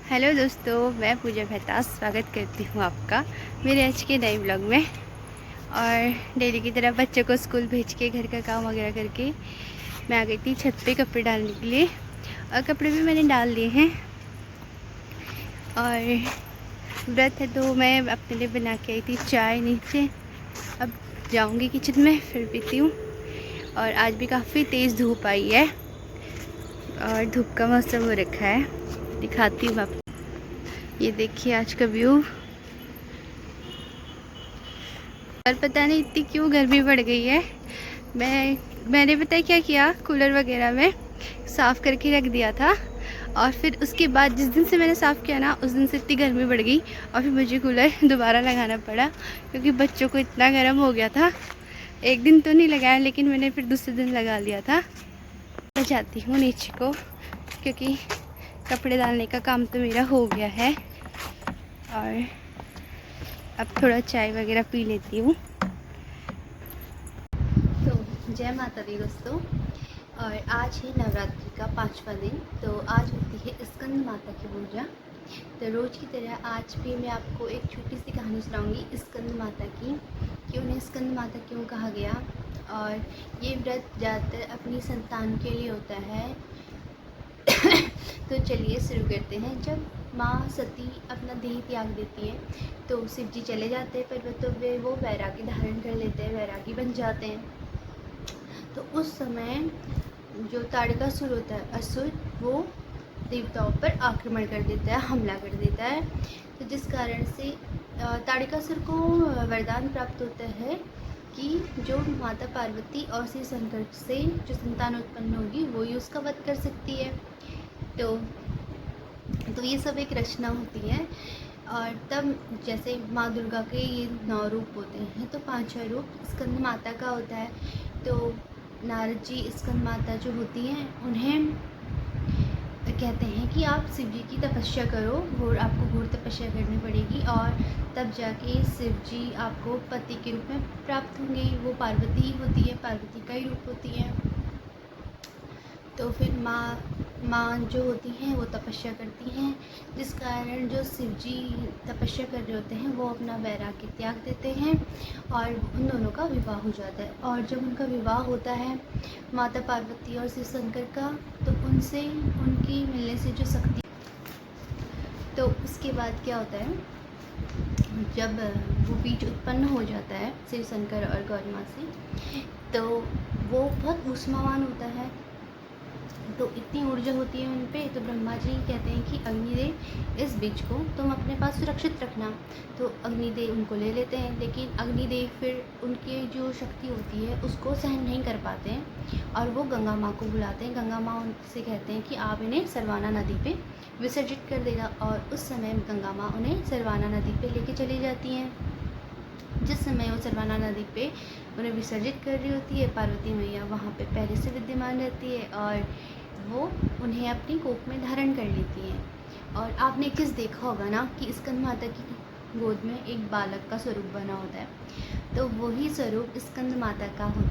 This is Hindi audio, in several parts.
हेलो दोस्तों, मैं पूजा मेहता स्वागत करती हूँ आपका मेरे आज के नए ब्लॉग में। और डेली की तरह बच्चों को स्कूल भेज के घर का काम वगैरह करके मैं आ गई थी छत पे कपड़े डालने के लिए। और कपड़े भी मैंने डाल लिए हैं और व्रत है तो मैं अपने लिए बना के आई थी चाय नीचे। अब जाऊँगी किचन में फिर पीती हूँ। और आज भी काफ़ी तेज़ धूप आई है और धूप का मौसम हो रखा है, दिखाती हूँ आपको। ये देखिए आज का व्यू। और पता नहीं इतनी क्यों गर्मी बढ़ गई है। मैंने पता है क्या किया, कूलर वगैरह में साफ़ करके रख दिया था। और फिर उसके बाद जिस दिन से मैंने साफ़ किया ना, उस दिन से इतनी गर्मी बढ़ गई और फिर मुझे कूलर दोबारा लगाना पड़ा क्योंकि बच्चों को इतना गर्म हो गया था। एक दिन तो नहीं लगाया लेकिन मैंने फिर दूसरे दिन लगा लिया था। मैं जाती हूँ नीचे को क्योंकि कपड़े डालने का काम तो मेरा हो गया है। और अब थोड़ा चाय वगैरह पी लेती हूँ। तो जय माता दी दोस्तों। और आज है नवरात्रि का 5वां दिन। तो आज होती है स्कंद माता की पूजा। तो रोज़ की तरह आज भी मैं आपको एक छोटी सी कहानी सुनाऊंगी स्कंद माता की, कि उन्हें स्कंद माता क्यों कहा गया। और ये व्रत ज़्यादातर अपनी संतान के लिए होता है। तो चलिए शुरू करते हैं। जब माँ सती अपना देह त्याग देती है तो शिव जी चले जाते हैं पर्वतों पे, वो वैरागी धारण कर लेते हैं, वैरागी बन जाते हैं। तो उस समय जो ताड़कासुर होता है, असुर, वो देवताओं पर आक्रमण कर देता है, हमला कर देता है। तो जिस कारण से ताड़कासुर को वरदान प्राप्त होता है कि जो माता पार्वती और शिव शंकर से जो संतान उत्पन्न होगी वो ही उसका वध कर सकती है। तो ये सब एक रचना होती है। और तब जैसे माँ दुर्गा के ये 9 रूप होते हैं, तो 5वां रूप स्कंद माता का होता है। तो नारद जी स्कंद माता जो होती हैं उन्हें कहते हैं कि आप शिव जी की तपस्या करो, आपको घोर तपस्या करनी पड़ेगी और तब जाके शिव जी आपको पति के रूप में प्राप्त होंगे। वो पार्वती ही होती है, पार्वती का ही रूप होती है। तो फिर माँ जो होती हैं वो तपस्या करती हैं, जिस कारण जो शिव जी तपस्या कर रहे होते हैं वो अपना वैराग्य त्याग देते हैं और उन दोनों का विवाह हो जाता है। और जब उनका विवाह होता है माता पार्वती और शिव शंकर का, तो उनसे उनकी मिलने से जो शक्ति, तो उसके बाद क्या होता है, जब वो बीज उत्पन्न हो जाता है शिव शंकर और गौरी माँ से, तो वो बहुत ऊष्मावान होता है। तो इतनी ऊर्जा होती है उन पे। तो ब्रह्मा जी कहते हैं कि अग्निदेव इस बीज को तुम अपने पास सुरक्षित रखना। तो अग्निदेव उनको ले लेते हैं, लेकिन अग्निदेव फिर उनकी जो शक्ति होती है उसको सहन नहीं कर पाते हैं और वो गंगा माँ को बुलाते हैं। गंगा माँ उनसे कहते हैं कि आप इन्हें सरवाना नदी पे विसर्जित कर देना। और उस समय गंगा माँ उन्हें सरवाना नदी पे लेके चली जाती हैं। जिस समय वो सरवाना नदी पे उन्हें विसर्जित कर रही होती है, पार्वती मैया वहाँ पे पहले से विद्यमान रहती है और वो उन्हें अपनी कोख में धारण कर लेती हैं। और आपने एक चीज़ देखा होगा ना कि स्कंद माता की गोद में एक बालक का स्वरूप बना होता है, तो वही स्वरूप स्कंद माता का हो,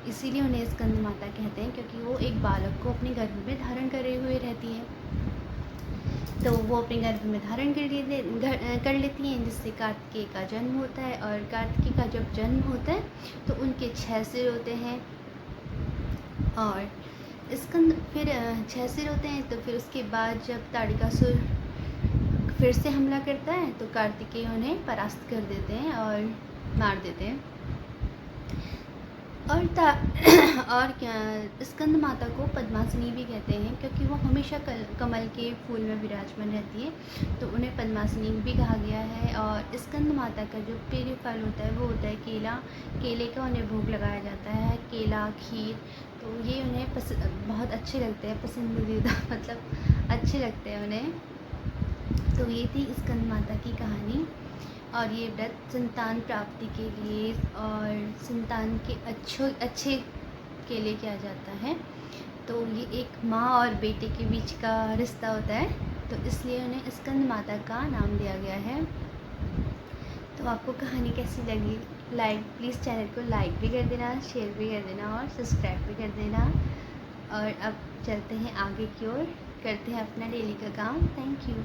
इसीलिए उन्हें स्कंद माता कहते हैं, क्योंकि वो एक बालक को अपने गर्भ में धारण करे हुए रहती हैं। तो वो अपने गर्भ में धारण कर लेती हैं, जिससे कार्तिकेय का जन्म होता है। और कार्तिकेय का जब जन्म होता है तो उनके 6 सिर होते हैं और स्कंद फिर 6 सिर होते हैं। तो फिर उसके बाद जब ताड़कासुर फिर से हमला करता है तो कार्तिकेय उन्हें परास्त कर देते हैं और मार देते हैं। और क्या, स्कंद माता को पद्मासिनी भी कहते हैं, क्योंकि वो हमेशा कमल के फूल में विराजमान रहती है, तो उन्हें पद्मासिनी भी कहा गया है। और स्कंद माता का जो प्रिय फल होता है वो होता है केला। केले का उन्हें भोग लगाया जाता है, केला, खीर। तो ये उन्हें बहुत अच्छे लगते हैं, पसंदीदा मतलब अच्छे लगते हैं उन्हें। तो ये थी स्कंद माता की कहानी। और ये व्रत संतान प्राप्ति के लिए और संतान के अच्छे के लिए किया जाता है। तो ये एक माँ और बेटे के बीच का रिश्ता होता है, तो इसलिए उन्हें स्कंद माता का नाम दिया गया है। तो आपको कहानी कैसी लगी? प्लीज़ चैनल को लाइक भी कर देना, शेयर भी कर देना और सब्सक्राइब भी कर देना। और अब चलते हैं आगे की ओर, करते हैं अपना डेली का काम। Thank you.